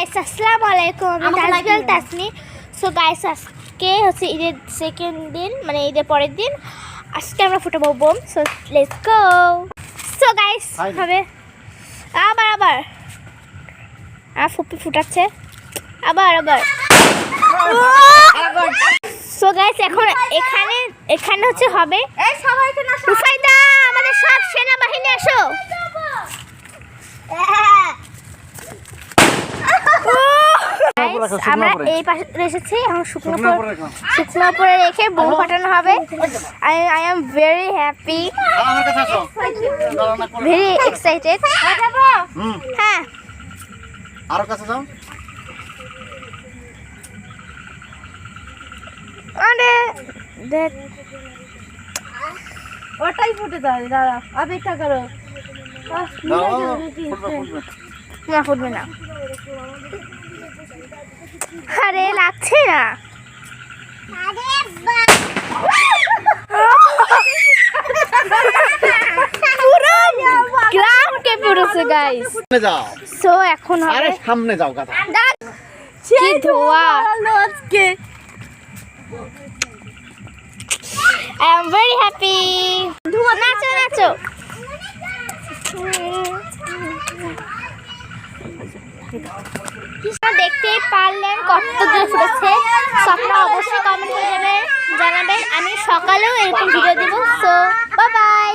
Guys আসসালামু আলাইকুম, আমি তাজবিল তাসনি। সো গাইস আজকে হচ্ছে ঈদের সেকেন্ড দিন, মানে ঈদের পরের দিন। আজকে আমরা ফুটাবো bomb. So let's go. So guys হবে আবার ফুপি ফুটাচ্ছে আবার সো গাইস এখন এখানে হচ্ছে হবে রুফাইদা, আমাদের সব সেনাবাহিনী আসো। আমরা এই পাশে এসেছি, এখন শুকনো উপরে রেখে বোম ফাটানো হবে। I am very happy, very excited. হ্যাঁ আরো কাছে যাও। আরে দেখ ওটাই ফুটে যায়। দাঁড়া অপেক্ষা করো। না ফুটবে না, আরে লাগছে না। পুরো গ্রাম কেঁপে উঠেছে গাইস। সো এখন হবে সামনে যাও গাধা। কি ধোয়া। I am very happy. নাচো দেখতেই পারলেন কত দূরে ফুটেছে। আপনারা অবশ্যই কমেন্ট করে জানাবেন। আমি সকালেও এরকম ভিডিও দেবো। So bye bye.